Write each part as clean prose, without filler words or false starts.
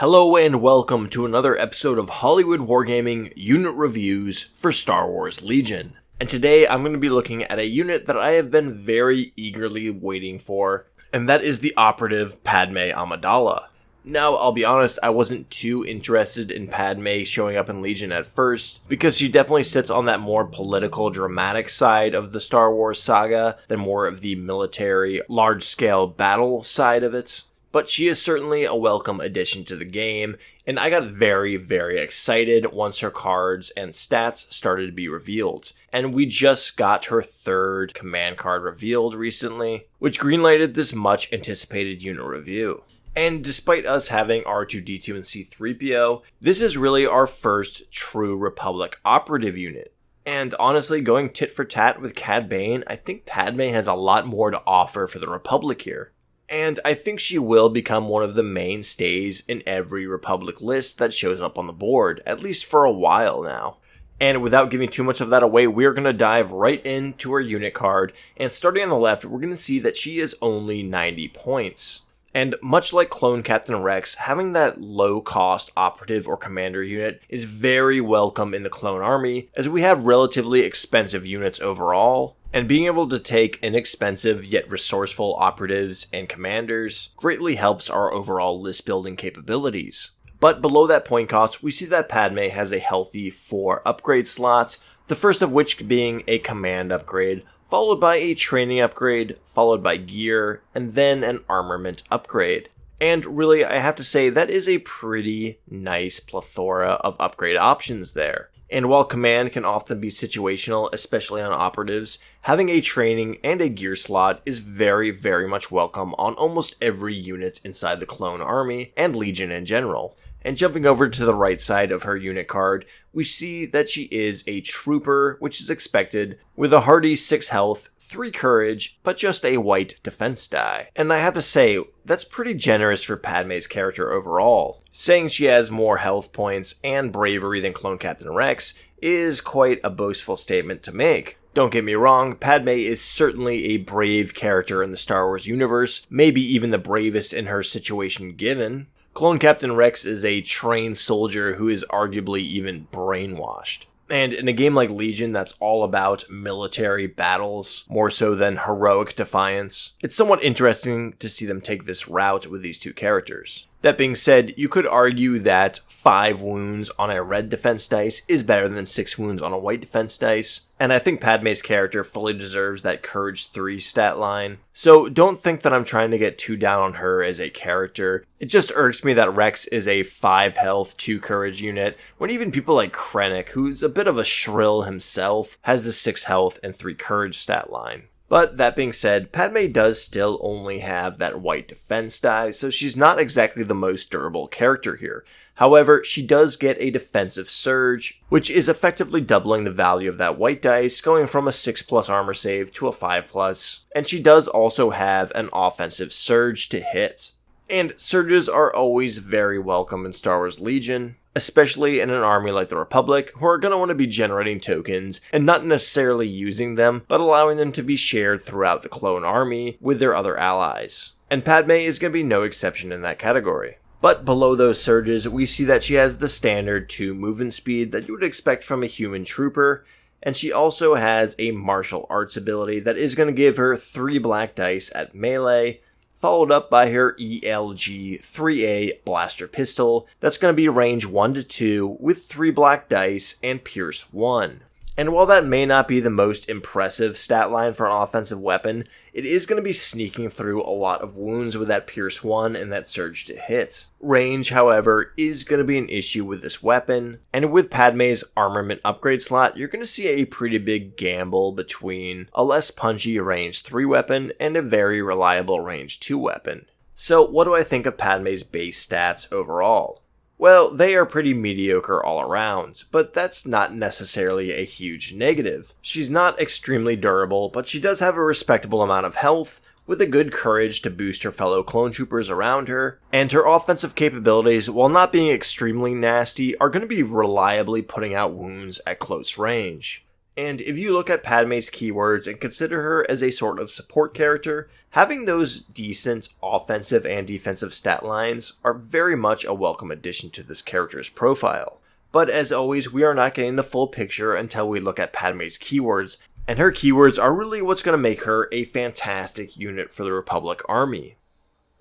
Hello and welcome to another episode of Hollywood Wargaming Unit Reviews for Star Wars Legion. And today I'm going to be looking at a unit that I have been very eagerly waiting for, and that is the operative Padme Amidala. Now, I'll be honest, I wasn't too interested in Padme showing up in Legion at first, because she definitely sits on that more political, dramatic side of the Star Wars saga than more of the military, large-scale battle side of it. But she is certainly a welcome addition to the game, and I got very, very excited once her cards and stats started to be revealed. And we just got her third command card revealed recently, which greenlighted this much anticipated unit review. And despite us having R2-D2 and C-3PO, this is really our first true Republic operative unit. And honestly, going tit for tat with Cad Bane, I think Padme has a lot more to offer for the Republic here. And I think she will become one of the mainstays in every Republic list that shows up on the board, at least for a while now. And without giving too much of that away, we're going to dive right into her unit card, and starting on the left, we're going to see that she is only 90 points. And much like Clone Captain Rex, having that low-cost operative or commander unit is very welcome in the Clone Army, as we have relatively expensive units overall, and being able to take inexpensive yet resourceful operatives and commanders greatly helps our overall list building capabilities. But below that point cost, we see that Padme has a healthy 4 upgrade slots, the first of which being a command upgrade, followed by a training upgrade, followed by gear, and then an armament upgrade. And really, I have to say, that is a pretty nice plethora of upgrade options there. And while command can often be situational, especially on operatives, having a training and a gear slot is very, very much welcome on almost every unit inside the Clone Army and Legion in general. And jumping over to the right side of her unit card, we see that she is a trooper, which is expected, with a hearty 6 health, 3 courage, but just a white defense die. And I have to say, that's pretty generous for Padme's character overall. Saying she has more health points and bravery than Clone Captain Rex is quite a boastful statement to make. Don't get me wrong, Padme is certainly a brave character in the Star Wars universe, maybe even the bravest in her situation given. Clone Captain Rex is a trained soldier who is arguably even brainwashed. And in a game like Legion that's all about military battles, more so than heroic defiance, it's somewhat interesting to see them take this route with these two characters. That being said, you could argue that 5 wounds on a red defense dice is better than 6 wounds on a white defense dice, and I think Padme's character fully deserves that Courage 3 stat line. So don't think that I'm trying to get too down on her as a character. It just irks me that Rex is a 5 health, 2 courage unit, when even people like Krennic, who's a bit of a shrill himself, has the 6 health and 3 courage stat line. But that being said, Padme does still only have that white defense die, so she's not exactly the most durable character here. However, she does get a defensive surge, which is effectively doubling the value of that white dice, going from a 6+ armor save to a 5+, and she does also have an offensive surge to hit. And surges are always very welcome in Star Wars Legion, especially in an army like the Republic, who are going to want to be generating tokens and not necessarily using them, but allowing them to be shared throughout the Clone Army with their other allies. And Padme is going to be no exception in that category. But below those surges, we see that she has the standard 2 movement speed that you would expect from a human trooper, and she also has a martial arts ability that is going to give her 3 black dice at melee, followed up by her ELG 3A blaster pistol that's going to be range 1 to 2 with 3 black dice and pierce 1. And while that may not be the most impressive stat line for an offensive weapon, it is going to be sneaking through a lot of wounds with that pierce 1 and that surge to hit. Range, however, is going to be an issue with this weapon, and with Padme's armament upgrade slot, you're going to see a pretty big gamble between a less punchy range 3 weapon and a very reliable range 2 weapon. So what do I think of Padme's base stats overall? Well, they are pretty mediocre all around, but that's not necessarily a huge negative. She's not extremely durable, but she does have a respectable amount of health, with a good courage to boost her fellow clone troopers around her, and her offensive capabilities, while not being extremely nasty, are going to be reliably putting out wounds at close range. And if you look at Padme's keywords and consider her as a sort of support character, having those decent offensive and defensive stat lines are very much a welcome addition to this character's profile. But as always, we are not getting the full picture until we look at Padme's keywords, and her keywords are really what's going to make her a fantastic unit for the Republic Army.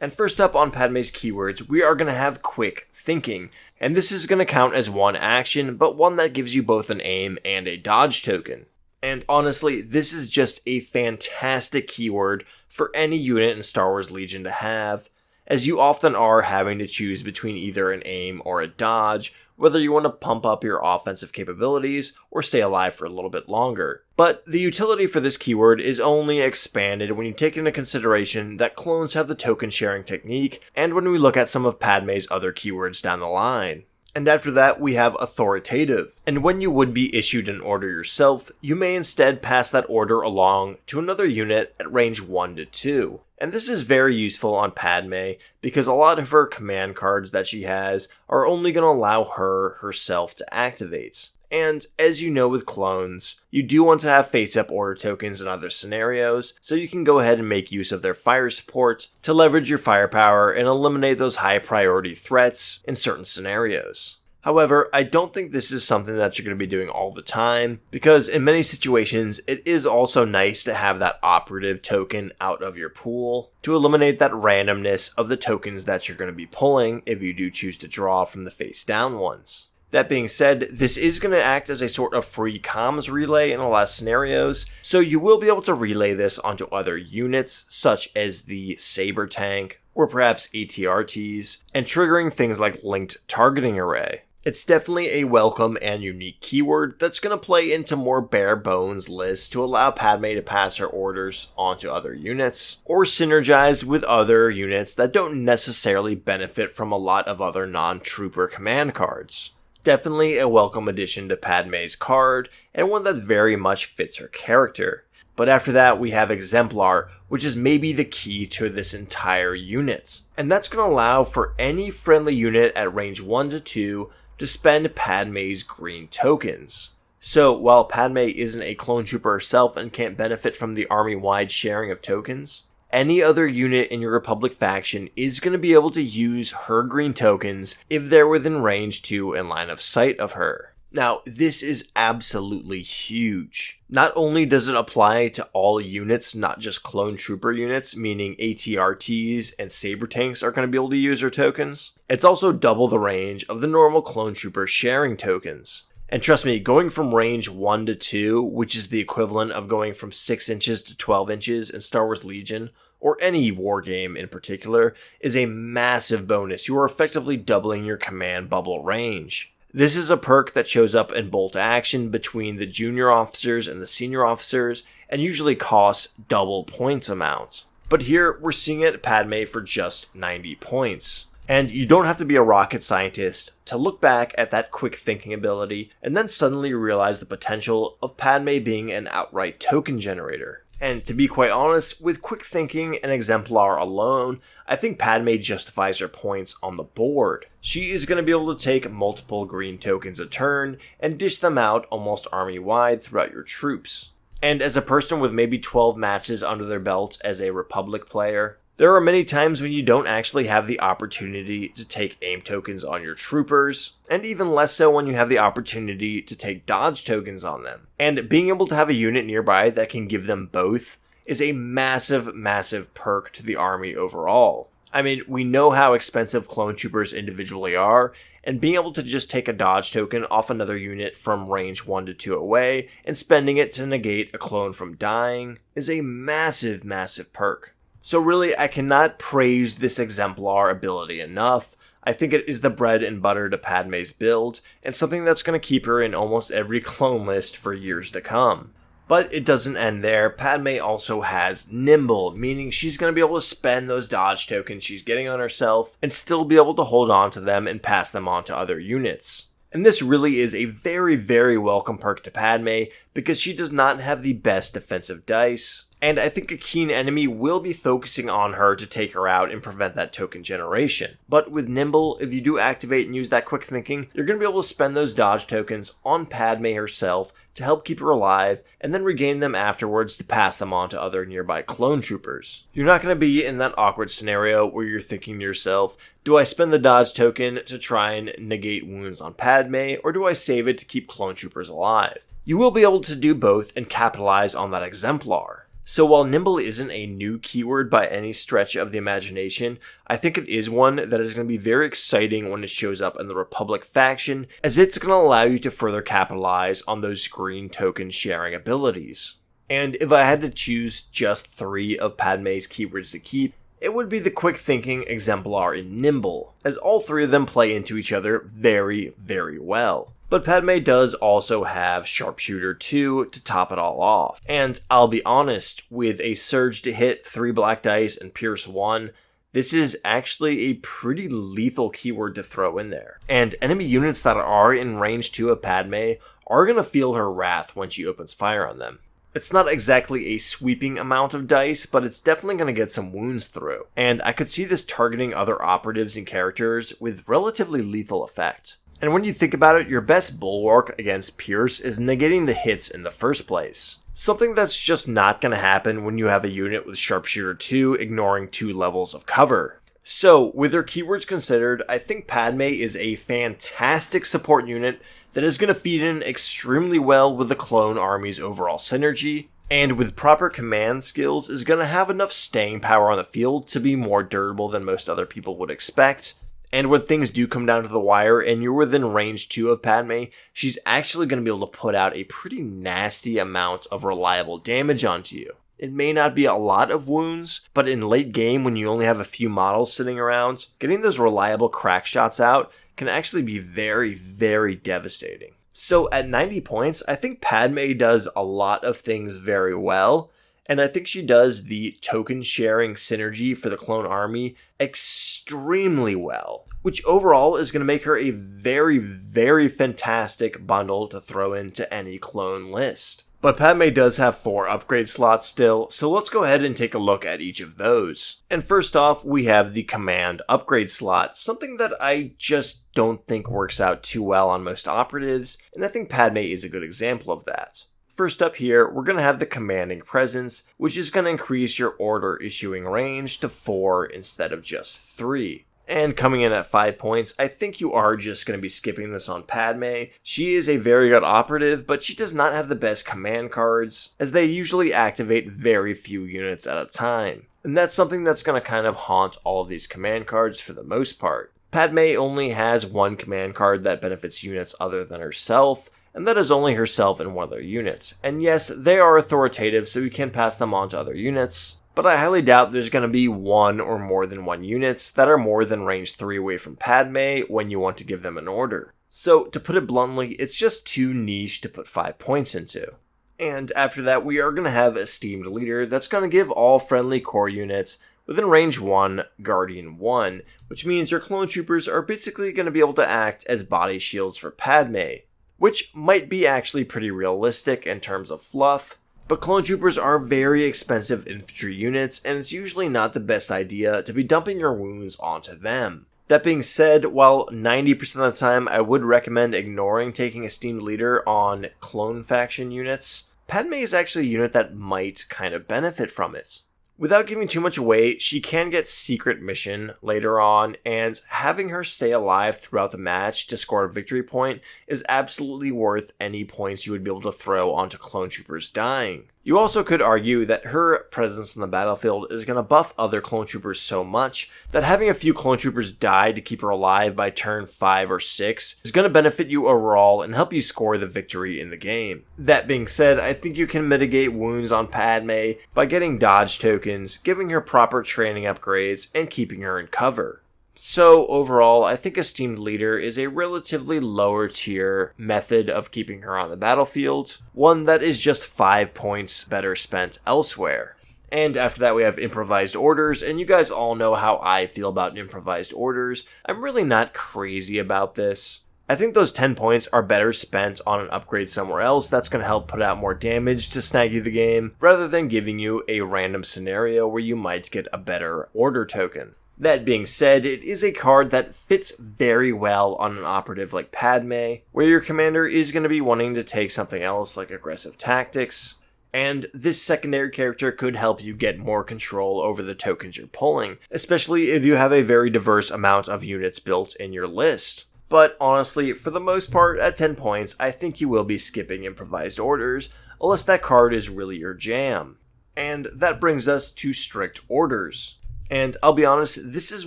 And first up on Padme's keywords, we are going to have quick thinking, and this is going to count as one action, but one that gives you both an aim and a dodge token. And honestly, this is just a fantastic keyword for any unit in Star Wars Legion to have, as you often are having to choose between either an aim or a dodge, whether you want to pump up your offensive capabilities or stay alive for a little bit longer. But the utility for this keyword is only expanded when you take into consideration that clones have the token sharing technique, and when we look at some of Padme's other keywords down the line. And after that, we have authoritative. And when you would be issued an order yourself, you may instead pass that order along to another unit at range 1 to 2. And this is very useful on Padme because a lot of her command cards that she has are only going to allow her herself to activate. And as you know with clones, you do want to have face-up order tokens in other scenarios, so you can go ahead and make use of their fire support to leverage your firepower and eliminate those high-priority threats in certain scenarios. However, I don't think this is something that you're going to be doing all the time, because in many situations, it is also nice to have that operative token out of your pool to eliminate that randomness of the tokens that you're going to be pulling if you do choose to draw from the face-down ones. That being said, this is going to act as a sort of free comms relay in a lot of scenarios, so you will be able to relay this onto other units, such as the Saber Tank, or perhaps ATRTs, and triggering things like Linked Targeting Array. It's definitely a welcome and unique keyword that's going to play into more bare bones lists to allow Padme to pass her orders onto other units, or synergize with other units that don't necessarily benefit from a lot of other non-trooper command cards. Definitely a welcome addition to Padme's card, and one that very much fits her character. But after that, we have Exemplar, which is maybe the key to this entire unit. And that's going to allow for any friendly unit at range 1 to 2 to spend Padme's green tokens. So while Padme isn't a clone trooper herself and can't benefit from the army-wide sharing of tokens, any other unit in your Republic faction is going to be able to use her green tokens if they're within range 2 and line of sight of her. Now, this is absolutely huge. Not only does it apply to all units, not just clone trooper units, meaning ATRTs and Saber Tanks are going to be able to use her tokens, it's also double the range of the normal clone trooper sharing tokens. And trust me, going from range 1 to 2, which is the equivalent of going from 6 inches to 12 inches in Star Wars Legion, or any war game in particular, is a massive bonus. You are effectively doubling your command bubble range. This is a perk that shows up in bolt action between the junior officers and the senior officers, and usually costs double points amount. But here, we're seeing it at Padme for just 90 points. And you don't have to be a rocket scientist to look back at that quick thinking ability and then suddenly realize the potential of Padme being an outright token generator. And to be quite honest, with quick thinking and Exemplar alone, I think Padme justifies her points on the board. She is going to be able to take multiple green tokens a turn and dish them out almost army-wide throughout your troops. And as a person with maybe 12 matches under their belt as a Republic player, there are many times when you don't actually have the opportunity to take aim tokens on your troopers, and even less so when you have the opportunity to take dodge tokens on them. And being able to have a unit nearby that can give them both is a massive, massive perk to the army overall. I mean, we know how expensive clone troopers individually are, and being able to just take a dodge token off another unit from range 1 to 2 away and spending it to negate a clone from dying is a massive, massive perk. So really, I cannot praise this Exemplar ability enough. I think it is the bread and butter to Padme's build, and something that's going to keep her in almost every clone list for years to come. But it doesn't end there. Padme also has Nimble, meaning she's going to be able to spend those dodge tokens she's getting on herself and still be able to hold on to them and pass them on to other units. And this really is a very, very welcome perk to Padme because she does not have the best defensive dice, and I think a keen enemy will be focusing on her to take her out and prevent that token generation. But with Nimble, if you do activate and use that quick thinking, you're going to be able to spend those dodge tokens on Padme herself to help keep her alive, and then regain them afterwards to pass them on to other nearby clone troopers. You're not going to be in that awkward scenario where you're thinking to yourself, do I spend the dodge token to try and negate wounds on Padme, or do I save it to keep clone troopers alive? You will be able to do both and capitalize on that exemplar. So while Nimble isn't a new keyword by any stretch of the imagination, I think it is one that is going to be very exciting when it shows up in the Republic faction, as it's going to allow you to further capitalize on those green token sharing abilities. And if I had to choose just 3 of Padme's keywords to keep, it would be the quick thinking, exemplar, and nimble, as all 3 of them play into each other very, very well. But Padme does also have Sharpshooter 2 to top it all off. And I'll be honest, with a surge to hit, 3 black dice, and pierce 1, this is actually a pretty lethal keyword to throw in there. And enemy units that are in range 2 of Padme are going to feel her wrath when she opens fire on them. It's not exactly a sweeping amount of dice, but it's definitely going to get some wounds through. And I could see this targeting other operatives and characters with relatively lethal effect. And when you think about it, your best bulwark against Pierce is negating the hits in the first place. Something that's just not going to happen when you have a unit with Sharpshooter 2 ignoring 2 levels of cover. So, with her keywords considered, I think Padme is a fantastic support unit that is going to feed in extremely well with the clone army's overall synergy, and with proper command skills is going to have enough staying power on the field to be more durable than most other people would expect. And when things do come down to the wire and you're within range 2 of Padme, she's actually going to be able to put out a pretty nasty amount of reliable damage onto you. It may not be a lot of wounds, but in late game when you only have a few models sitting around, getting those reliable crack shots out can actually be very, very devastating. So at 90 points, I think Padme does a lot of things very well, and I think she does the token sharing synergy for the clone army extremely well, which overall is going to make her a very, very fantastic bundle to throw into any clone list. But Padme does have 4 upgrade slots still, so let's go ahead and take a look at each of those. And first off, we have the command upgrade slot, something that I just don't think works out too well on most operatives, and I think Padme is a good example of that. First up here, we're going to have the commanding presence, which is going to increase your order issuing range to 4 instead of just 3. And coming in at 5 points, I think you are just going to be skipping this on Padme. She is a very good operative, but she does not have the best command cards, as they usually activate very few units at a time. And that's something that's going to kind of haunt all of these command cards for the most part. Padme only has 1 command card that benefits units other than herself, and that is only herself and 1 of their units. And yes, they are authoritative, so you can pass them on to other units, but I highly doubt there's going to be 1 or more than 1 units that are more than range 3 away from Padme when you want to give them an order. So, to put it bluntly, it's just too niche to put 5 points into. And after that, we are going to have Esteemed Leader that's going to give all friendly core units within range 1, Guardian 1, which means your clone troopers are basically going to be able to act as body shields for Padme, which might be actually pretty realistic in terms of fluff, but clone troopers are very expensive infantry units, and it's usually not the best idea to be dumping your wounds onto them. That being said, while 90% of the time I would recommend ignoring taking Esteemed Leader on clone faction units, Padme is actually a unit that might kind of benefit from it. Without giving too much away, she can get Secret Mission later on, and having her stay alive throughout the match to score a victory point is absolutely worth any points you would be able to throw onto clone troopers dying. You also could argue that her presence on the battlefield is going to buff other clone troopers so much that having a few clone troopers die to keep her alive by turn 5 or 6 is going to benefit you overall and help you score the victory in the game. That being said, I think you can mitigate wounds on Padme by getting dodge tokens, giving her proper training upgrades, and keeping her in cover. So overall, I think Esteemed Leader is a relatively lower tier method of keeping her on the battlefield, one that is just 5 points better spent elsewhere. And after that we have Improvised Orders, and you guys all know how I feel about Improvised Orders. I'm really not crazy about this. I think those 10 points are better spent on an upgrade somewhere else that's going to help put out more damage to snag you the game, rather than giving you a random scenario where you might get a better order token. That being said, it is a card that fits very well on an operative like Padme, where your commander is going to be wanting to take something else like aggressive tactics, and this secondary character could help you get more control over the tokens you're pulling, especially if you have a very diverse amount of units built in your list. But honestly, for the most part, at 10 points, I think you will be skipping improvised orders, unless that card is really your jam. And that brings us to strict orders. And I'll be honest, this is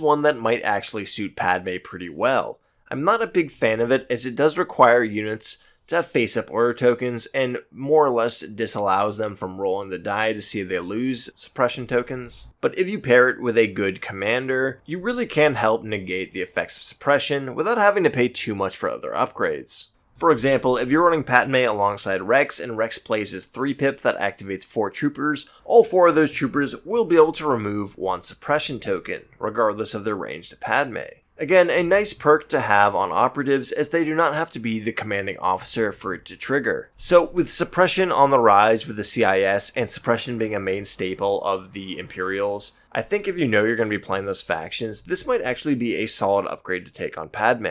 one that might actually suit Padme pretty well. I'm not a big fan of it, as it does require units to have face-up order tokens, and more or less disallows them from rolling the die to see if they lose suppression tokens. But if you pair it with a good commander, you really can help negate the effects of suppression without having to pay too much for other upgrades. For example, if you're running Padme alongside Rex, and Rex plays his 3-pip that activates 4 troopers, all 4 of those troopers will be able to remove 1 suppression token, regardless of their range to Padme. Again, a nice perk to have on operatives, as they do not have to be the commanding officer for it to trigger. So with suppression on the rise with the CIS, and suppression being a main staple of the Imperials, I think if you know you're going to be playing those factions, this might actually be a solid upgrade to take on Padme.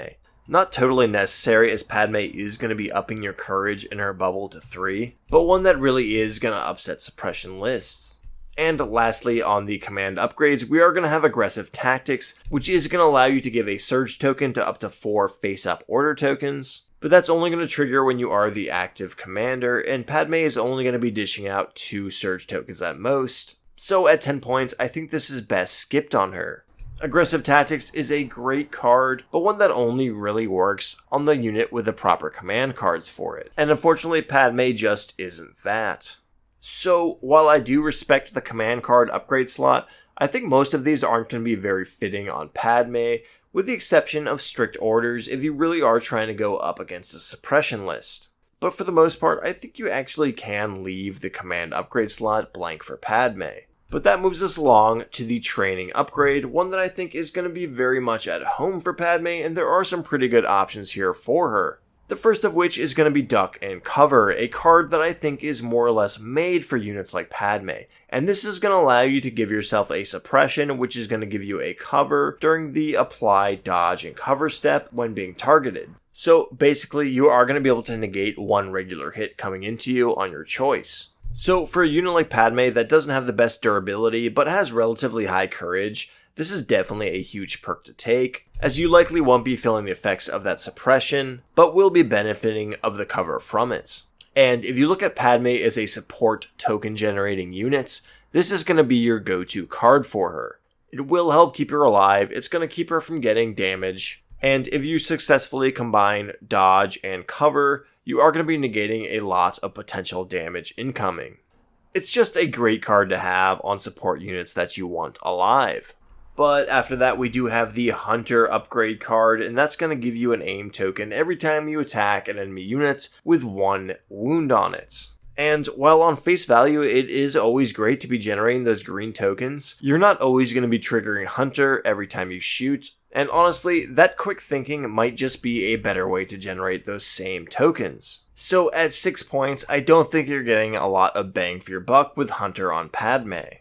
Not totally necessary, as Padme is going to be upping your courage in her bubble to 3, but one that really is going to upset suppression lists. And lastly, on the command upgrades, we are going to have aggressive tactics, which is going to allow you to give a surge token to up to 4 face-up order tokens. But that's only going to trigger when you are the active commander, and Padme is only going to be dishing out 2 surge tokens at most. So at 10 points, I think this is best skipped on her. Aggressive Tactics is a great card, but one that only really works on the unit with the proper command cards for it. And unfortunately, Padme just isn't that. So, while I do respect the command card upgrade slot, I think most of these aren't going to be very fitting on Padme, with the exception of strict orders if you really are trying to go up against a suppression list. But for the most part, I think you actually can leave the command upgrade slot blank for Padme. But that moves us along to the training upgrade, one that I think is going to be very much at home for Padme, and there are some pretty good options here for her. The first of which is going to be Duck and Cover, a card that I think is more or less made for units like Padme. And this is going to allow you to give yourself a suppression, which is going to give you a cover during the apply, dodge, and cover step when being targeted. So basically, you are going to be able to negate 1 regular hit coming into you on your choice. So for a unit like Padme that doesn't have the best durability, but has relatively high courage, this is definitely a huge perk to take, as you likely won't be feeling the effects of that suppression, but will be benefiting of the cover from it. And if you look at Padme as a support token generating unit, this is going to be your go-to card for her. It will help keep her alive, it's going to keep her from getting damage, and if you successfully combine dodge and cover, you are going to be negating a lot of potential damage incoming. It's just a great card to have on support units that you want alive. But after that, we do have the Hunter upgrade card, and that's going to give you an aim token every time you attack an enemy unit with 1 wound on it. And while on face value, it is always great to be generating those green tokens, you're not always going to be triggering Hunter every time you shoot, and honestly, that quick thinking might just be a better way to generate those same tokens. So at 6 points, I don't think you're getting a lot of bang for your buck with Hunter on Padme.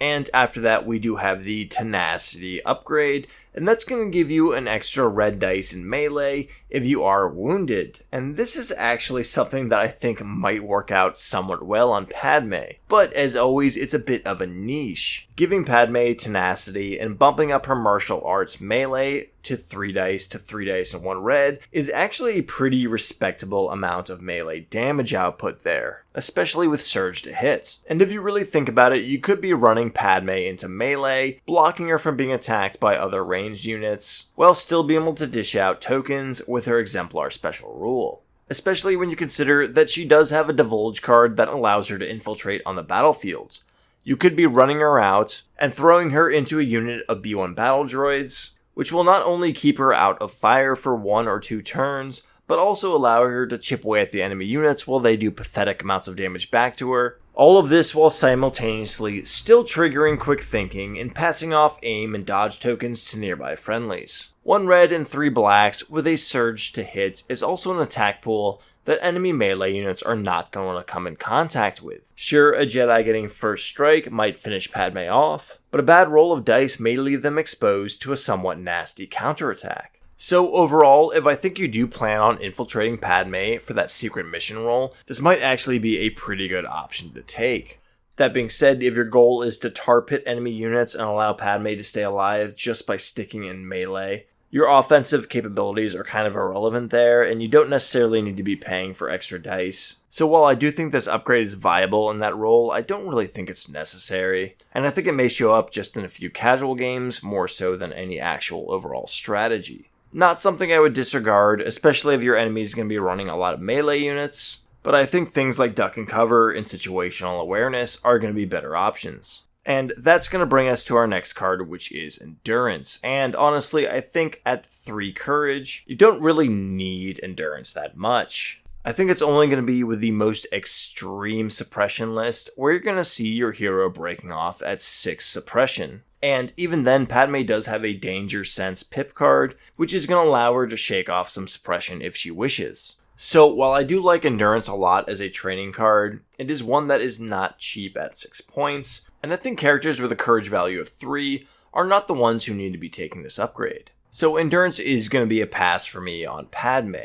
And after that, we do have the Tenacity upgrade, and that's going to give you an extra red dice in melee if you are wounded. And this is actually something that I think might work out somewhat well on Padme. But as always, it's a bit of a niche. Giving Padme Tenacity and bumping up her martial arts melee to 3 dice to 3 dice and 1 red is actually a pretty respectable amount of melee damage output there, especially with surge to hit. And if you really think about it, you could be running Padme into melee, blocking her from being attacked by other ranged units, while still being able to dish out tokens with her exemplar special rule. Especially when you consider that she does have a divulge card that allows her to infiltrate on the battlefield. You could be running her out and throwing her into a unit of B1 battle droids, which will not only keep her out of fire for 1 or 2 turns, but also allow her to chip away at the enemy units while they do pathetic amounts of damage back to her, All of this while simultaneously still triggering quick thinking and passing off aim and dodge tokens to nearby friendlies. 1 red and 3 blacks with a surge to hit is also an attack pool that enemy melee units are not going to come in contact with. Sure, a Jedi getting first strike might finish Padme off, but a bad roll of dice may leave them exposed to a somewhat nasty counterattack. So overall, if I think you do plan on infiltrating Padme for that secret mission role, this might actually be a pretty good option to take. That being said, if your goal is to tar pit enemy units and allow Padme to stay alive just by sticking in melee, your offensive capabilities are kind of irrelevant there, and you don't necessarily need to be paying for extra dice. So while I do think this upgrade is viable in that role, I don't really think it's necessary, and I think it may show up just in a few casual games more so than any actual overall strategy. Not something I would disregard, especially if your enemy is going to be running a lot of melee units, but I think things like duck and cover and situational awareness are going to be better options. And that's going to bring us to our next card, which is Endurance. And honestly, I think at 3 Courage, you don't really need Endurance that much. I think it's only going to be with the most extreme suppression list, where you're going to see your hero breaking off at 6 Suppression. And even then, Padme does have a Danger Sense pip card, which is going to allow her to shake off some suppression if she wishes. So while I do like Endurance a lot as a training card, it is one that is not cheap at 6 points, and I think characters with a courage value of 3 are not the ones who need to be taking this upgrade. So Endurance is going to be a pass for me on Padme.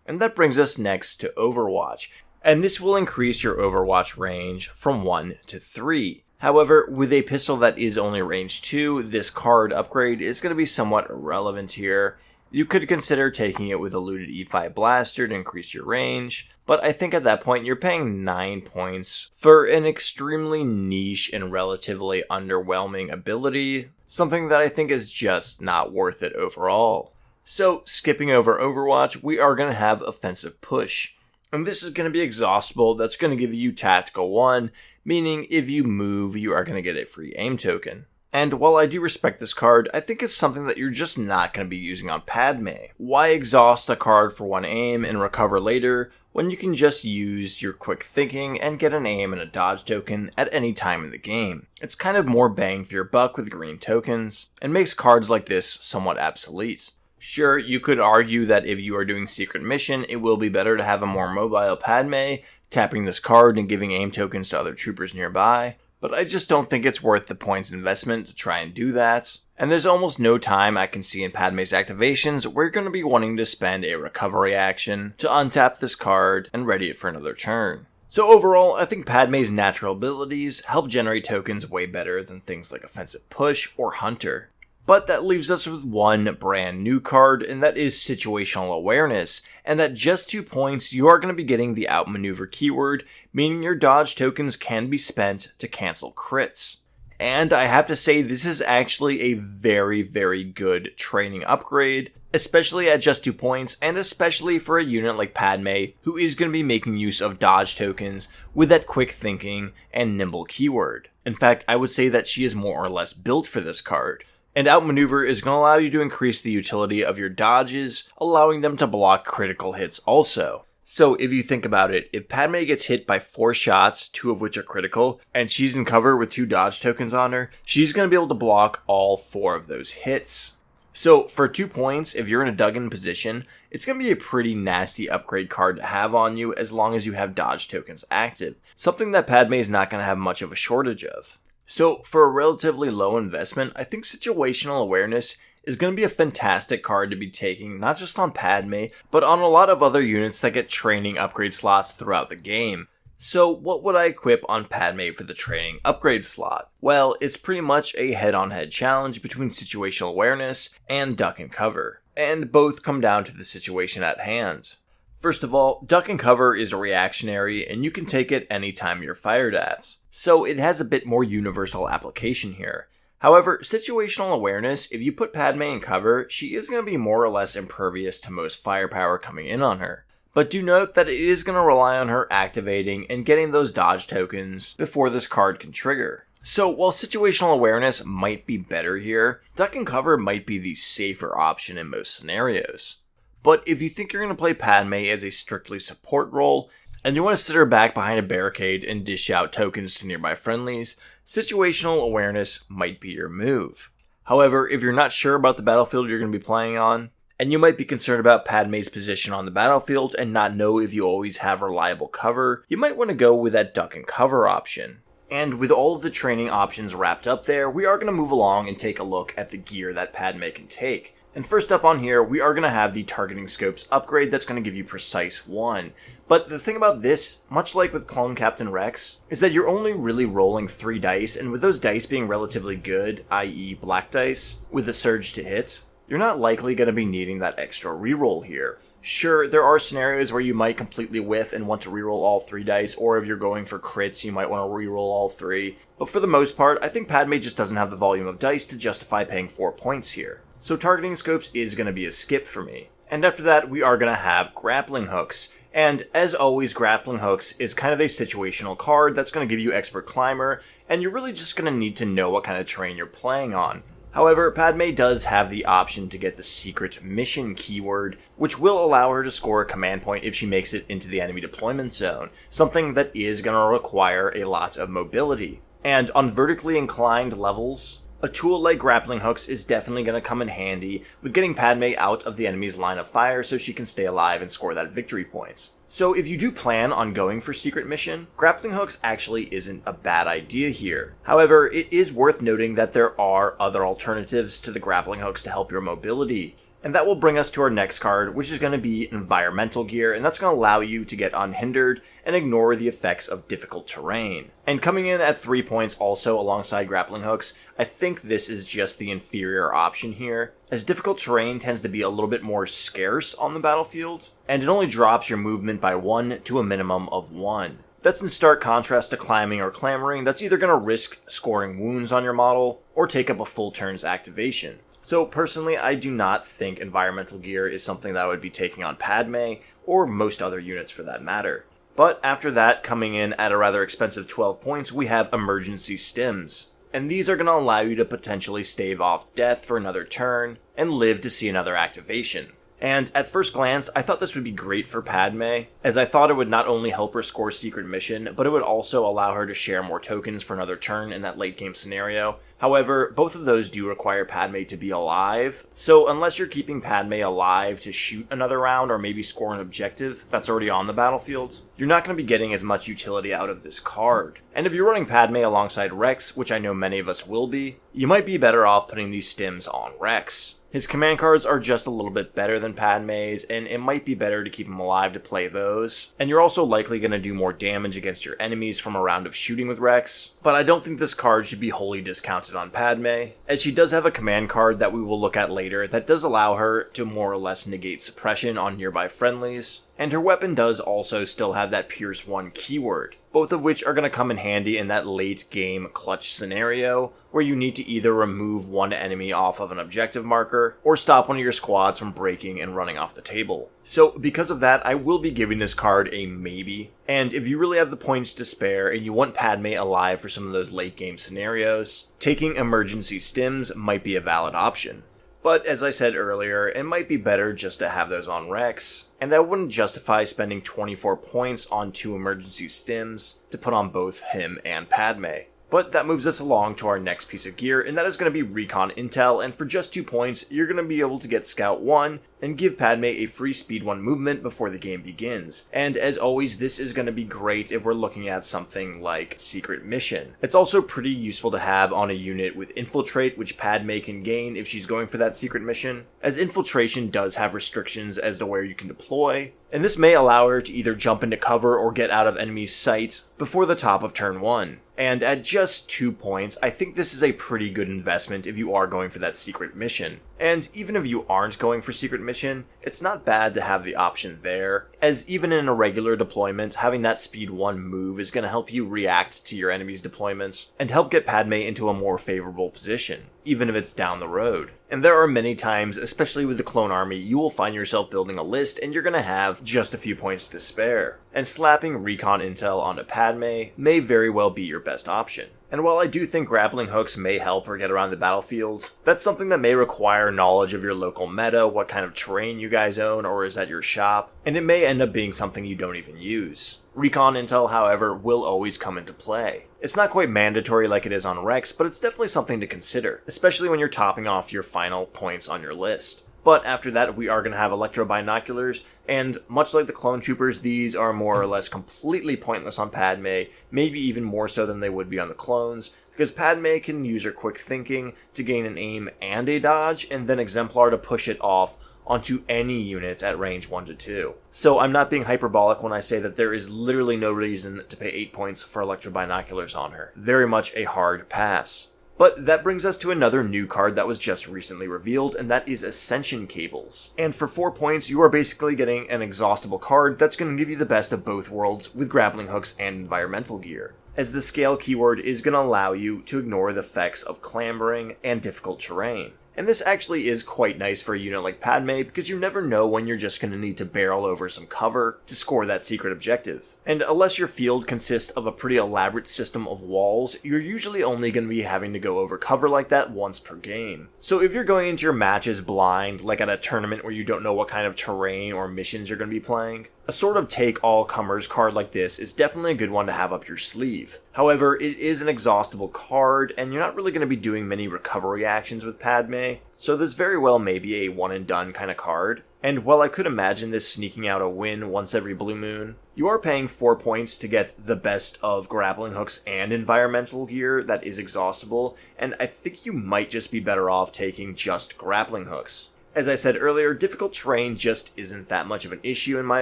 And that brings us next to Overwatch, and this will increase your Overwatch range from 1 to 3. However, with a pistol that is only range 2, this card upgrade is going to be somewhat irrelevant here. You could consider taking it with a looted E5 blaster to increase your range, but I think at that point you're paying 9 points for an extremely niche and relatively underwhelming ability, something that I think is just not worth it overall. So, skipping over Overwatch, we are going to have Offensive Push. And this is going to be exhaustible. That's going to give you Tactical 1, meaning if you move, you are going to get a free aim token. And while I do respect this card, I think it's something that you're just not going to be using on Padme. Why exhaust a card for 1 aim and recover later when you can just use your quick thinking and get an aim and a dodge token at any time in the game? It's kind of more bang for your buck with green tokens, and makes cards like this somewhat obsolete. Sure, you could argue that if you are doing Secret Mission, it will be better to have a more mobile Padme, tapping this card and giving aim tokens to other troopers nearby, but I just don't think it's worth the points investment to try and do that. And there's almost no time I can see in Padme's activations where you're going to be wanting to spend a recovery action to untap this card and ready it for another turn. So overall, I think Padme's natural abilities help generate tokens way better than things like Offensive Push or Hunter. But that leaves us with one brand new card, and that is Situational Awareness. And at just 2 points, you are going to be getting the Outmaneuver keyword, meaning your dodge tokens can be spent to cancel crits. And I have to say, this is actually a very, very good training upgrade, especially at just 2 points, and especially for a unit like Padme, who is going to be making use of dodge tokens with that quick thinking and nimble keyword. In fact, I would say that she is more or less built for this card. And Outmaneuver is going to allow you to increase the utility of your dodges, allowing them to block critical hits also. So if you think about it, if Padme gets hit by 4 shots, 2 of which are critical, and she's in cover with 2 dodge tokens on her, she's going to be able to block all 4 of those hits. So for 2 points, if you're in a dug-in position, it's going to be a pretty nasty upgrade card to have on you as long as you have dodge tokens active, something that Padme is not going to have much of a shortage of. So for a relatively low investment, I think Situational Awareness is going to be a fantastic card to be taking, not just on Padme, but on a lot of other units that get training upgrade slots throughout the game. So what would I equip on Padme for the training upgrade slot? Well, it's pretty much a head-on-head challenge between Situational Awareness and Duck and Cover, and both come down to the situation at hand. First of all, Duck and Cover is a reactionary, and you can take it anytime you're fired at, so it has a bit more universal application here. However, Situational Awareness, if you put Padme in cover, she is going to be more or less impervious to most firepower coming in on her. But do note that it is going to rely on her activating and getting those dodge tokens before this card can trigger. So while Situational Awareness might be better here, Duck and Cover might be the safer option in most scenarios. But if you think you're going to play Padme as a strictly support role, and you want to sit her back behind a barricade and dish out tokens to nearby friendlies, situational awareness might be your move. However, if you're not sure about the battlefield you're going to be playing on, and you might be concerned about Padme's position on the battlefield and not know if you always have reliable cover, you might want to go with that duck and cover option. And with all of the training options wrapped up there, we are going to move along and take a look at the gear that Padme can take. And first up on here, we are going to have the targeting scopes upgrade that's going to give you precise 1. But the thing about this, much like with Clone Captain Rex, is that you're only really rolling 3 dice, and with those dice being relatively good, i.e. black dice, with a surge to hit, you're not likely going to be needing that extra reroll here. Sure, there are scenarios where you might completely whiff and want to reroll all 3 dice, or if you're going for crits, you might want to reroll all 3. But for the most part, I think Padme just doesn't have the volume of dice to justify paying 4 points here. So targeting scopes is going to be a skip for me. And after that, we are going to have grappling hooks. And as always, grappling hooks is kind of a situational card that's going to give you expert climber, and you're really just going to need to know what kind of terrain you're playing on. However, Padme does have the option to get the secret mission keyword, which will allow her to score a command point if she makes it into the enemy deployment zone, something that is going to require a lot of mobility. And on vertically inclined levels, a tool like grappling hooks is definitely going to come in handy with getting Padme out of the enemy's line of fire so she can stay alive and score that victory points. So if you do plan on going for secret mission, grappling hooks actually isn't a bad idea here. However, it is worth noting that there are other alternatives to the grappling hooks to help your mobility. And that will bring us to our next card, which is going to be environmental gear, and that's going to allow you to get unhindered and ignore the effects of difficult terrain. And coming in at 3 points also alongside grappling hooks, I think this is just the inferior option here, as difficult terrain tends to be a little bit more scarce on the battlefield, and it only drops your movement by 1 to a minimum of 1. That's in stark contrast to climbing or clambering that's either going to risk scoring wounds on your model, or take up a full turn's activation. So personally, I do not think environmental gear is something that I would be taking on Padme, or most other units for that matter. But after that, coming in at a rather expensive 12 points, we have emergency stims. And these are going to allow you to potentially stave off death for another turn, and live to see another activation. And at first glance, I thought this would be great for Padme, as I thought it would not only help her score secret mission, but it would also allow her to share more tokens for another turn in that late game scenario. However, both of those do require Padme to be alive, so unless you're keeping Padme alive to shoot another round or maybe score an objective that's already on the battlefield, you're not going to be getting as much utility out of this card. And if you're running Padme alongside Rex, which I know many of us will be, you might be better off putting these stims on Rex. His command cards are just a little bit better than Padme's, and it might be better to keep him alive to play those. And you're also likely going to do more damage against your enemies from a round of shooting with Rex. But I don't think this card should be wholly discounted on Padme, as she does have a command card that we will look at later that does allow her to more or less negate suppression on nearby friendlies. And her weapon does also still have that Pierce 1 keyword, both of which are going to come in handy in that late game clutch scenario, where you need to either remove one enemy off of an objective marker, or stop one of your squads from breaking and running off the table. So because of that, I will be giving this card a maybe, and if you really have the points to spare and you want Padme alive for some of those late game scenarios, taking emergency stims might be a valid option. But as I said earlier, it might be better just to have those on Rex, and I wouldn't justify spending 24 points on 2 emergency stims to put on both him and Padme. But that moves us along to our next piece of gear, and that is going to be Recon Intel, and for just 2 points, you're going to be able to get Scout 1, and give Padme a free Speed 1 movement before the game begins. And as always, this is going to be great if we're looking at something like Secret Mission. It's also pretty useful to have on a unit with Infiltrate, which Padme can gain if she's going for that Secret Mission, as Infiltration does have restrictions as to where you can deploy, and this may allow her to either jump into cover or get out of enemies' sight before the top of turn 1. And at just 2 points, I think this is a pretty good investment if you are going for that secret mission. And even if you aren't going for secret mission, it's not bad to have the option there, as even in a regular deployment, having that speed 1 move is going to help you react to your enemy's deployments, and help get Padme into a more favorable position, even if it's down the road. And there are many times, especially with the clone army, you will find yourself building a list and you're going to have just a few points to spare. And slapping recon intel onto Padme may very well be your best option. And while I do think grappling hooks may help her get around the battlefield, that's something that may require knowledge of your local meta, what kind of terrain you guys own or is at your shop, and it may end up being something you don't even use. Recon intel, however, will always come into play. It's not quite mandatory like it is on Rex, but it's definitely something to consider, especially when you're topping off your final points on your list. But after that, we are going to have electro binoculars, and much like the clone troopers, these are more or less completely pointless on Padme, maybe even more so than they would be on the clones, because Padme can use her quick thinking to gain an aim and a dodge, and then Exemplar to push it off onto any units at range 1 to 2. So I'm not being hyperbolic when I say that there is literally no reason to pay 8 points for electro binoculars on her. Very much a hard pass. But that brings us to another new card that was just recently revealed, and that is Ascension Cables. And for 4 points, you are basically getting an exhaustible card that's going to give you the best of both worlds with grappling hooks and environmental gear, as the scale keyword is going to allow you to ignore the effects of clambering and difficult terrain. And this actually is quite nice for a unit like Padme, because you never know when you're just going to need to barrel over some cover to score that secret objective. And unless your field consists of a pretty elaborate system of walls, you're usually only going to be having to go over cover like that once per game. So if you're going into your matches blind, like at a tournament where you don't know what kind of terrain or missions you're going to be playing, a sort of take-all-comers card like this is definitely a good one to have up your sleeve. However, it is an exhaustible card, and you're not really going to be doing many recovery actions with Padme, so this very well may be a one-and-done kind of card. And while I could imagine this sneaking out a win once every blue moon, you are paying 4 points to get the best of grappling hooks and environmental gear that is exhaustible, and I think you might just be better off taking just grappling hooks. As I said earlier, difficult terrain just isn't that much of an issue in my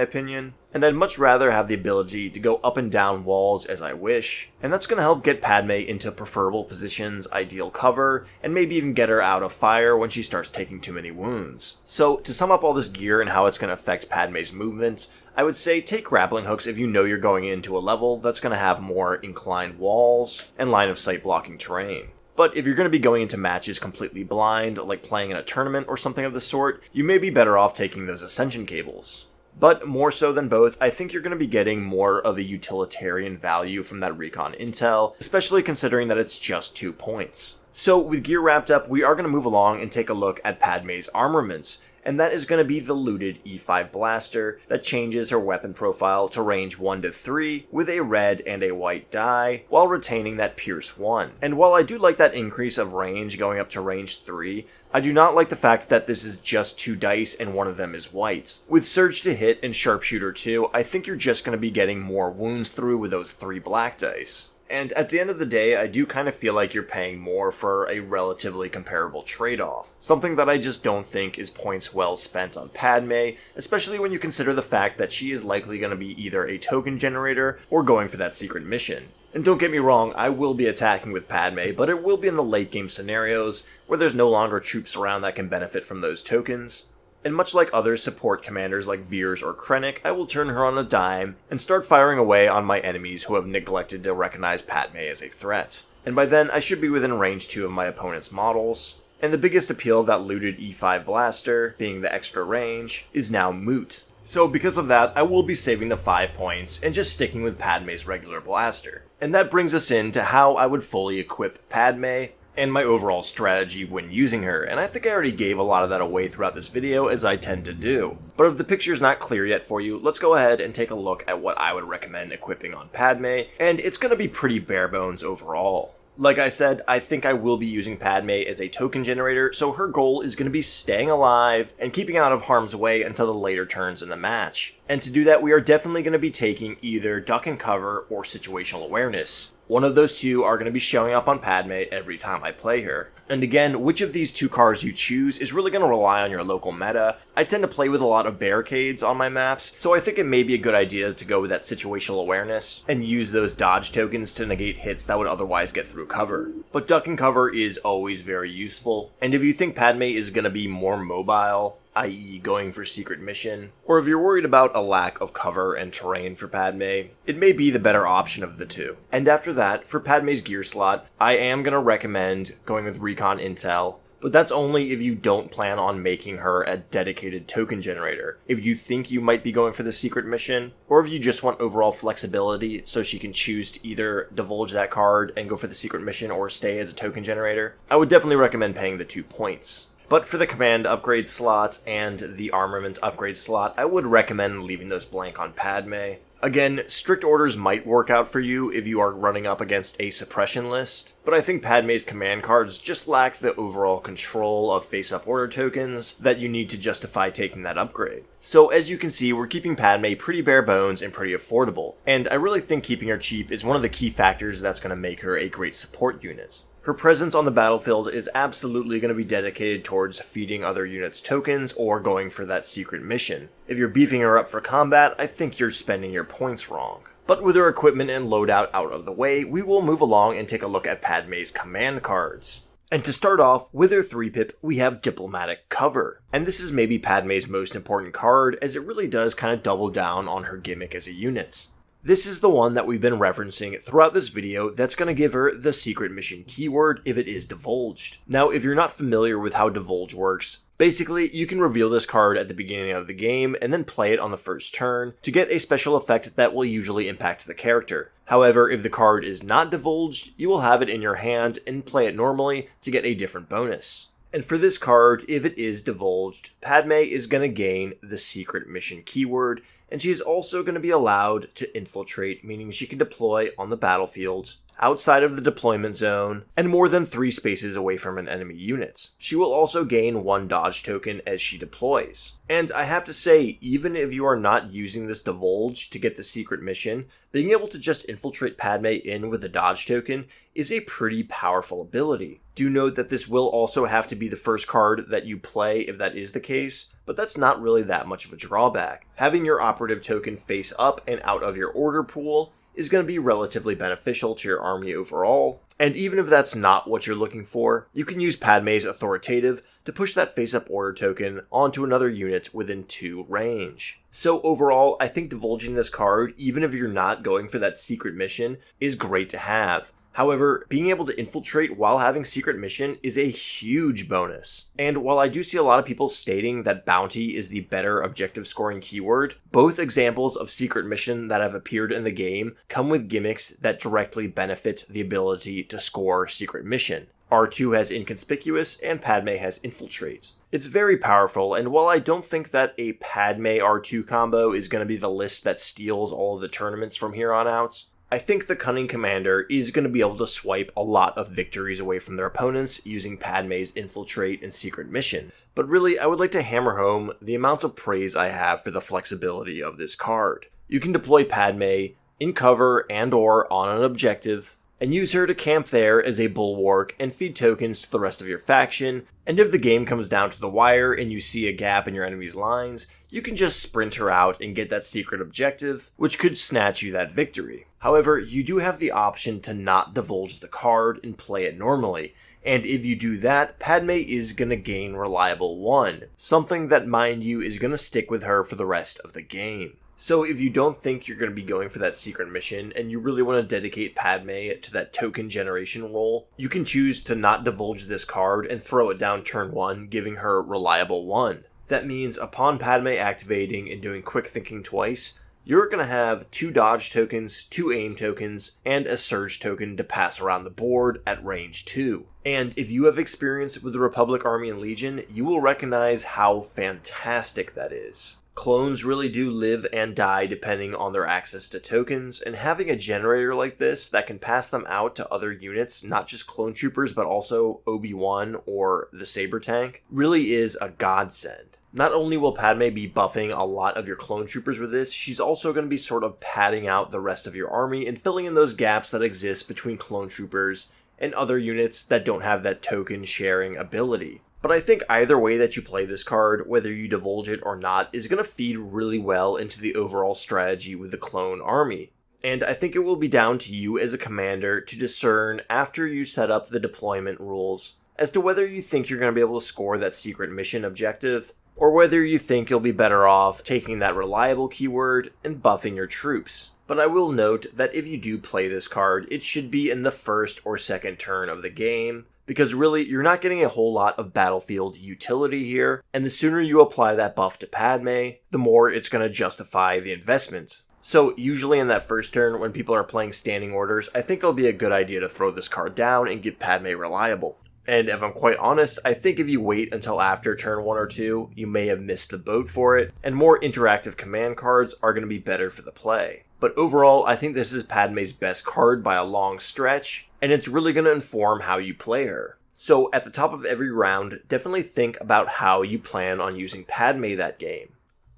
opinion, and I'd much rather have the ability to go up and down walls as I wish, and that's going to help get Padme into preferable positions, ideal cover, and maybe even get her out of fire when she starts taking too many wounds. So, to sum up all this gear and how it's going to affect Padme's movement, I would say take grappling hooks if you know you're going into a level that's going to have more inclined walls and line of sight blocking terrain. But if you're going to be going into matches completely blind, like playing in a tournament or something of the sort, you may be better off taking those Ascension Cables. But more so than both, I think you're going to be getting more of a utilitarian value from that recon intel, especially considering that it's just 2 points. So with gear wrapped up, we are going to move along and take a look at Padme's armaments, and that is going to be the looted E5 blaster that changes her weapon profile to range 1 to 3 with a red and a white die while retaining that Pierce 1. And while I do like that increase of range going up to range 3, I do not like the fact that this is just 2 dice and one of them is white. With Surge to Hit and Sharpshooter 2, I think you're just going to be getting more wounds through with those 3 black dice. And at the end of the day, I do kind of feel like you're paying more for a relatively comparable trade-off. Something that I just don't think is points well spent on Padme, especially when you consider the fact that she is likely going to be either a token generator or going for that secret mission. And don't get me wrong, I will be attacking with Padme, but it will be in the late game scenarios where there's no longer troops around that can benefit from those tokens. And much like other support commanders like Veers or Krennic, I will turn her on a dime and start firing away on my enemies who have neglected to recognize Padme as a threat. And by then, I should be within range 2 of my opponent's models. And the biggest appeal of that looted E5 blaster, being the extra range, is now moot. So because of that, I will be saving the 5 points and just sticking with Padme's regular blaster. And that brings us into how I would fully equip Padme, and my overall strategy when using her, and I think I already gave a lot of that away throughout this video, as I tend to do. But if the picture's not clear yet for you, let's go ahead and take a look at what I would recommend equipping on Padme, and it's going to be pretty bare bones overall. Like I said, I think I will be using Padme as a token generator, so her goal is going to be staying alive and keeping out of harm's way until the later turns in the match. And to do that, we are definitely going to be taking either duck and cover or situational awareness. One of those two are going to be showing up on Padme every time I play her. And again, which of these 2 cards you choose is really going to rely on your local meta. I tend to play with a lot of barricades on my maps, so I think it may be a good idea to go with that situational awareness and use those dodge tokens to negate hits that would otherwise get through cover. But duck and cover is always very useful, and if you think Padme is going to be more mobile, i.e. going for secret mission, or if you're worried about a lack of cover and terrain for Padme, it may be the better option of the 2. And after that, for Padme's gear slot, I am going to recommend going with Recon Intel, but that's only if you don't plan on making her a dedicated token generator. If you think you might be going for the secret mission, or if you just want overall flexibility so she can choose to either divulge that card and go for the secret mission or stay as a token generator, I would definitely recommend paying the 2 points. But for the command upgrade slot and the armament upgrade slot, I would recommend leaving those blank on Padme. Again, strict orders might work out for you if you are running up against a suppression list, but I think Padme's command cards just lack the overall control of face-up order tokens that you need to justify taking that upgrade. So as you can see, we're keeping Padme pretty bare bones and pretty affordable, and I really think keeping her cheap is one of the key factors that's going to make her a great support unit. Her presence on the battlefield is absolutely going to be dedicated towards feeding other units tokens or going for that secret mission. If you're beefing her up for combat, I think you're spending your points wrong. But with her equipment and loadout out of the way, we will move along and take a look at Padme's command cards. And to start off, with her 3-pip, we have Diplomatic Cover. And this is maybe Padme's most important card, as it really does kind of double down on her gimmick as a unit. This is the one that we've been referencing throughout this video that's going to give her the secret mission keyword if it is divulged. Now, if you're not familiar with how divulge works, basically you can reveal this card at the beginning of the game and then play it on the first turn to get a special effect that will usually impact the character. However, if the card is not divulged, you will have it in your hand and play it normally to get a different bonus. And for this card, if it is divulged, Padme is going to gain the secret mission keyword, and she is also going to be allowed to infiltrate, meaning she can deploy on the battlefield, outside of the deployment zone, and more than 3 spaces away from an enemy unit. She will also gain 1 dodge token as she deploys. And I have to say, even if you are not using this divulge to get the secret mission, being able to just infiltrate Padme in with a dodge token is a pretty powerful ability. Do note that this will also have to be the first card that you play if that is the case, but that's not really that much of a drawback. Having your operative token face up and out of your order pool is going to be relatively beneficial to your army overall, and even if that's not what you're looking for, you can use Padme's authoritative to push that face-up order token onto another unit within 2 range. So overall, I think divulging this card, even if you're not going for that secret mission, is great to have. However, being able to infiltrate while having secret mission is a huge bonus. And while I do see a lot of people stating that bounty is the better objective scoring keyword, both examples of secret mission that have appeared in the game come with gimmicks that directly benefit the ability to score secret mission. R2 has Inconspicuous and Padme has Infiltrate. It's very powerful, and while I don't think that a Padme R2 combo is going to be the list that steals all of the tournaments from here on out, I think the Cunning Commander is going to be able to swipe a lot of victories away from their opponents using Padme's Infiltrate and Secret Mission. But really, I would like to hammer home the amount of praise I have for the flexibility of this card. You can deploy Padme in cover and or on an objective, and use her to camp there as a bulwark and feed tokens to the rest of your faction, and if the game comes down to the wire and you see a gap in your enemy's lines, you can just sprint her out and get that secret objective, which could snatch you that victory. However, you do have the option to not divulge the card and play it normally, and if you do that, Padme is going to gain Reliable 1, something that, mind you, is going to stick with her for the rest of the game. So if you don't think you're going to be going for that secret mission, and you really want to dedicate Padme to that token generation role, you can choose to not divulge this card and throw it down turn 1, giving her Reliable 1. That means upon Padme activating and doing Quick Thinking twice, you're going to have 2 dodge tokens, 2 aim tokens, and a surge token to pass around the board at range 2. And if you have experience with the Republic Army and Legion, you will recognize how fantastic that is. Clones really do live and die depending on their access to tokens, and having a generator like this that can pass them out to other units, not just clone troopers but also Obi-Wan or the Saber Tank, really is a godsend. Not only will Padme be buffing a lot of your clone troopers with this, she's also going to be sort of padding out the rest of your army and filling in those gaps that exist between clone troopers and other units that don't have that token sharing ability. But I think either way that you play this card, whether you divulge it or not, is going to feed really well into the overall strategy with the clone army. And I think it will be down to you as a commander to discern after you set up the deployment rules as to whether you think you're going to be able to score that secret mission objective, or whether you think you'll be better off taking that reliable keyword and buffing your troops. But I will note that if you do play this card, it should be in the first or second turn of the game, because really, you're not getting a whole lot of battlefield utility here, and the sooner you apply that buff to Padme, the more it's going to justify the investment. So usually in that first turn, when people are playing standing orders, I think it'll be a good idea to throw this card down and get Padme reliable. And if I'm quite honest, I think if you wait until after turn 1 or 2, you may have missed the boat for it, and more interactive command cards are going to be better for the play. But overall, I think this is Padme's best card by a long stretch, and it's really going to inform how you play her. So at the top of every round, definitely think about how you plan on using Padme that game.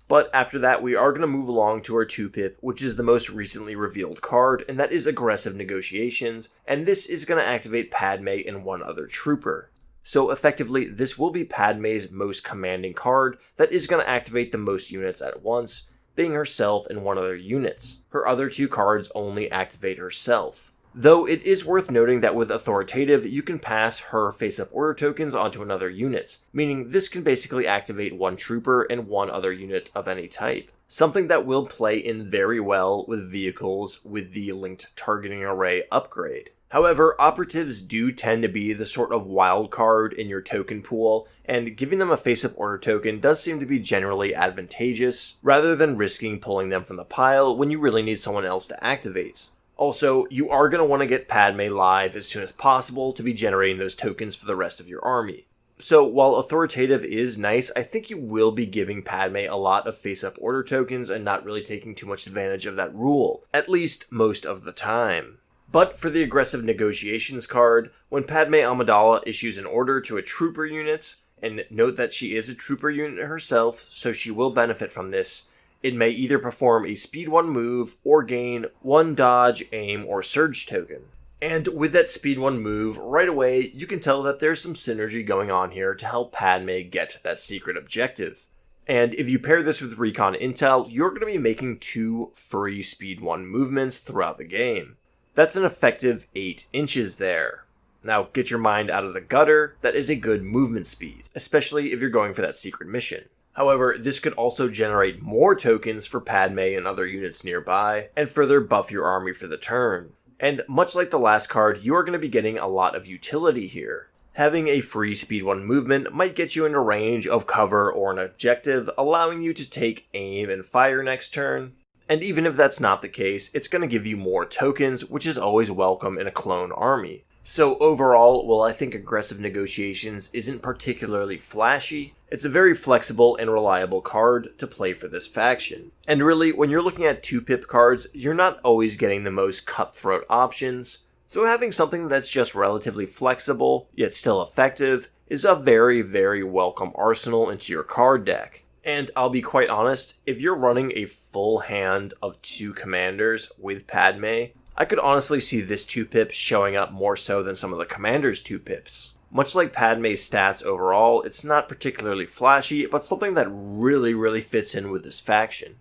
But after that, we are going to move along to our 2-pip, which is the most recently revealed card, and that is Aggressive Negotiations, and this is going to activate Padme and one other trooper. So effectively, this will be Padme's most commanding card that is going to activate the most units at once, being herself and one other units. Her other 2 cards only activate herself. Though it is worth noting that with Authoritative, you can pass her face-up order tokens onto another unit, meaning this can basically activate one trooper and one other unit of any type. Something that will play in very well with vehicles with the linked targeting array upgrade. However, operatives do tend to be the sort of wild card in your token pool, and giving them a face-up order token does seem to be generally advantageous, rather than risking pulling them from the pile when you really need someone else to activate. Also, you are going to want to get Padme live as soon as possible to be generating those tokens for the rest of your army. So while Authoritative is nice, I think you will be giving Padme a lot of face-up order tokens and not really taking too much advantage of that rule, at least most of the time. But for the Aggressive Negotiations card, when Padme Amidala issues an order to a trooper unit, and note that she is a trooper unit herself, so she will benefit from this, it may either perform a speed 1 move or gain 1 dodge, aim, or surge token. And with that speed 1 move, right away, you can tell that there's some synergy going on here to help Padme get that secret objective. And if you pair this with Recon Intel, you're going to be making 2 free speed 1 movements throughout the game. That's an effective 8 inches there. Now get your mind out of the gutter, that is a good movement speed, especially if you're going for that secret mission. However, this could also generate more tokens for Padme and other units nearby, and further buff your army for the turn. And much like the last card, you are going to be getting a lot of utility here. Having a free speed 1 movement might get you into range of cover or an objective, allowing you to take aim and fire next turn. And even if that's not the case, it's going to give you more tokens, which is always welcome in a clone army. So overall, while I think Aggressive Negotiations isn't particularly flashy, it's a very flexible and reliable card to play for this faction. And really, when you're looking at 2-pip cards, you're not always getting the most cutthroat options, so having something that's just relatively flexible, yet still effective, is a very, very welcome arsenal into your card deck. And I'll be quite honest, if you're running a full hand of 2 commanders with Padme, I could honestly see this 2-pip showing up more so than some of the Commander's 2-pips. Much like Padme's stats overall, it's not particularly flashy, but something that really fits in with this faction.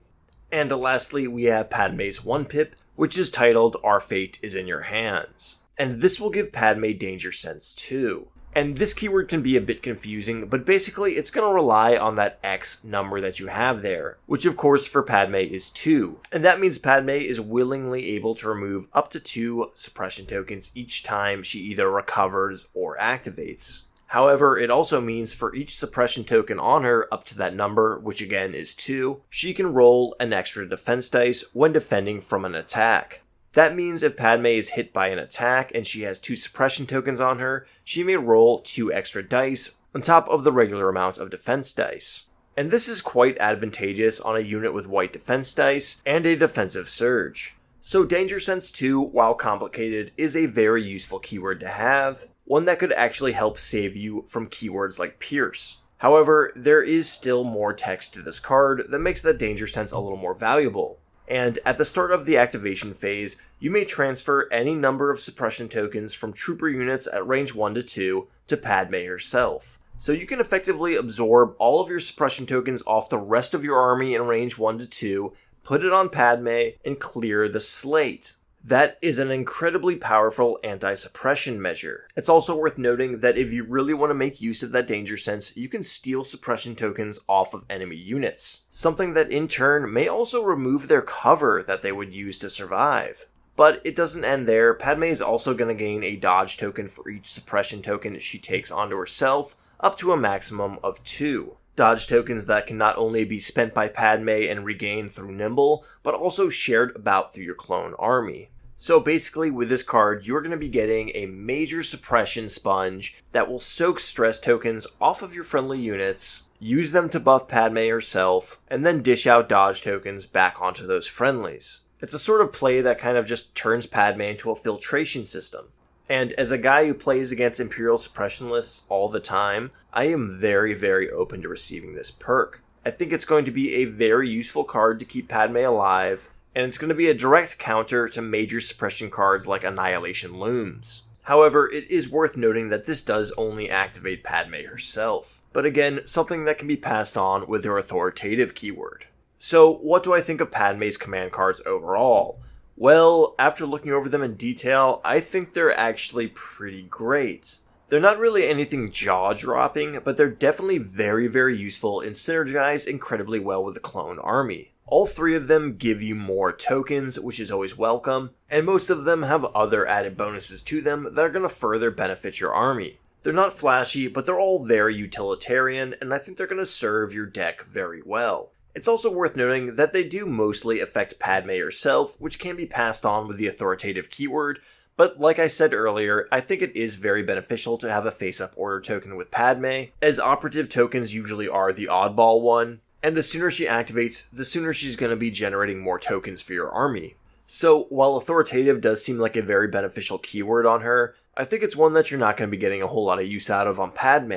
And lastly, we have Padme's 1-pip, which is titled Our Fate is in Your Hands. And this will give Padme Danger Sense too. And this keyword can be a bit confusing, but basically it's going to rely on that X number that you have there, which of course for Padme is 2. And that means Padme is willingly able to remove up to 2 suppression tokens each time she either recovers or activates. However, it also means for each suppression token on her up to that number, which again is 2, she can roll an extra defense dice when defending from an attack. That means if Padme is hit by an attack and she has 2 suppression tokens on her, she may roll 2 extra dice on top of the regular amount of defense dice. And this is quite advantageous on a unit with white defense dice and a defensive surge. So Danger Sense 2, while complicated, is a very useful keyword to have, one that could actually help save you from keywords like Pierce. However, there is still more text to this card that makes that Danger Sense a little more valuable. And at the start of the activation phase, you may transfer any number of suppression tokens from trooper units at range 1 to 2 to Padme herself. So you can effectively absorb all of your suppression tokens off the rest of your army in range 1 to 2, put it on Padme, and clear the slate. That is an incredibly powerful anti-suppression measure. It's also worth noting that if you really want to make use of that Danger Sense, you can steal suppression tokens off of enemy units, something that in turn may also remove their cover that they would use to survive. But it doesn't end there. Padme is also going to gain a dodge token for each suppression token she takes onto herself, up to a maximum of 2. Dodge tokens that can not only be spent by Padme and regained through Nimble, but also shared about through your clone army. So basically with this card, you're going to be getting a major suppression sponge that will soak stress tokens off of your friendly units, use them to buff Padme herself, and then dish out dodge tokens back onto those friendlies. It's a sort of play that kind of just turns Padme into a filtration system. And as a guy who plays against Imperial suppression lists all the time, I am very, very open to receiving this perk. I think it's going to be a very useful card to keep Padme alive, and it's going to be a direct counter to major suppression cards like Annihilation Looms. However, it is worth noting that this does only activate Padme herself, but again, something that can be passed on with her authoritative keyword. So, what do I think of Padme's command cards overall? Well, after looking over them in detail, I think they're actually pretty great. They're not really anything jaw-dropping, but they're definitely very, very useful and synergize incredibly well with the clone army. All 3 of them give you more tokens, which is always welcome, and most of them have other added bonuses to them that are going to further benefit your army. They're not flashy, but they're all very utilitarian, and I think they're going to serve your deck very well. It's also worth noting that they do mostly affect Padme herself, which can be passed on with the authoritative keyword, but like I said earlier, I think it is very beneficial to have a face-up order token with Padme, as operative tokens usually are the oddball one, and the sooner she activates, the sooner she's going to be generating more tokens for your army. So while authoritative does seem like a very beneficial keyword on her, I think it's one that you're not going to be getting a whole lot of use out of on Padme.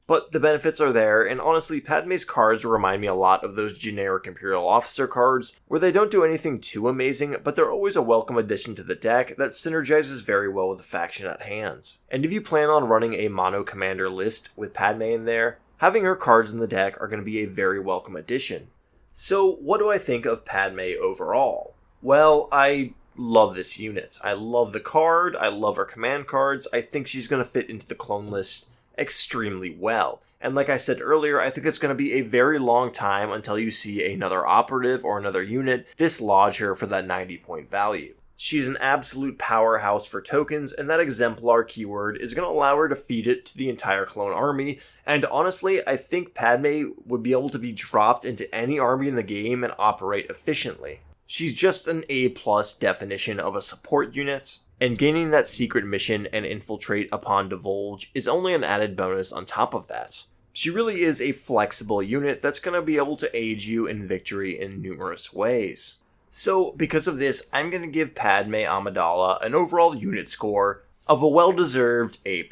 But the benefits are there, and honestly, Padme's cards remind me a lot of those generic Imperial Officer cards, where they don't do anything too amazing, but they're always a welcome addition to the deck that synergizes very well with the faction at hand. And if you plan on running a mono commander list with Padme in there, having her cards in the deck are going to be a very welcome addition. So what do I think of Padme overall? Well, I love this unit. I love the card, I love her command cards, I think she's going to fit into the clone list extremely well. And like I said earlier, I think it's going to be a very long time until you see another operative or another unit dislodge her for that 90-point value. She's an absolute powerhouse for tokens, and that exemplar keyword is going to allow her to feed it to the entire clone army, and honestly, I think Padme would be able to be dropped into any army in the game and operate efficiently. She's just an A+ definition of a support unit, and gaining that secret mission and infiltrate upon divulge is only an added bonus on top of that. She really is a flexible unit that's going to be able to aid you in victory in numerous ways. So because of this, I'm going to give Padme Amidala an overall unit score of a well-deserved A+.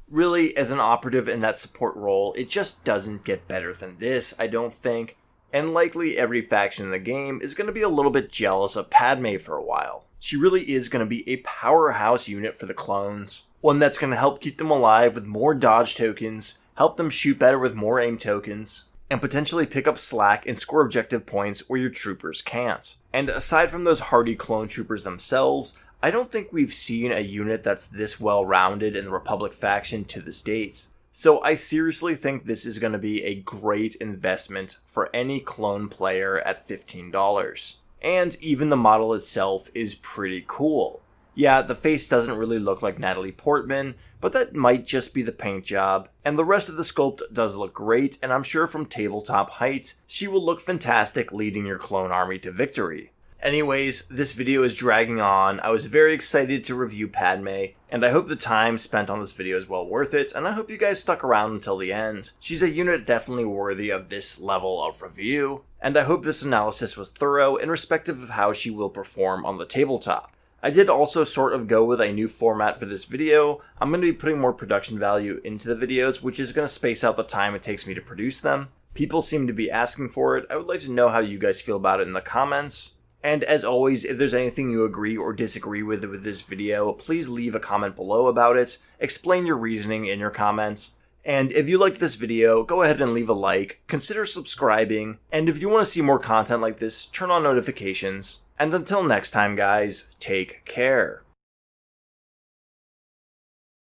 Really, as an operative in that support role, it just doesn't get better than this, I don't think, and likely every faction in the game is going to be a little bit jealous of Padme for a while. She really is going to be a powerhouse unit for the clones, one that's going to help keep them alive with more dodge tokens, help them shoot better with more aim tokens, and potentially pick up slack and score objective points where your troopers can't. And aside from those hardy clone troopers themselves, I don't think we've seen a unit that's this well-rounded in the Republic faction to this date. So I seriously think this is going to be a great investment for any clone player at $15. And even the model itself is pretty cool. Yeah, the face doesn't really look like Natalie Portman, but that might just be the paint job, and the rest of the sculpt does look great, and I'm sure from tabletop height, she will look fantastic leading your clone army to victory. Anyways, this video is dragging on. I was very excited to review Padme, and I hope the time spent on this video is well worth it, and I hope you guys stuck around until the end. She's a unit definitely worthy of this level of review, and I hope this analysis was thorough and respective of how she will perform on the tabletop. I did also sort of go with a new format for this video. I'm going to be putting more production value into the videos, which is going to space out the time it takes me to produce them. People seem to be asking for it. I would like to know how you guys feel about it in the comments. And as always, if there's anything you agree or disagree with this video, please leave a comment below about it. Explain your reasoning in your comments. And if you liked this video, go ahead and leave a like, consider subscribing, and if you want to see more content like this, turn on notifications. And until next time guys, take care.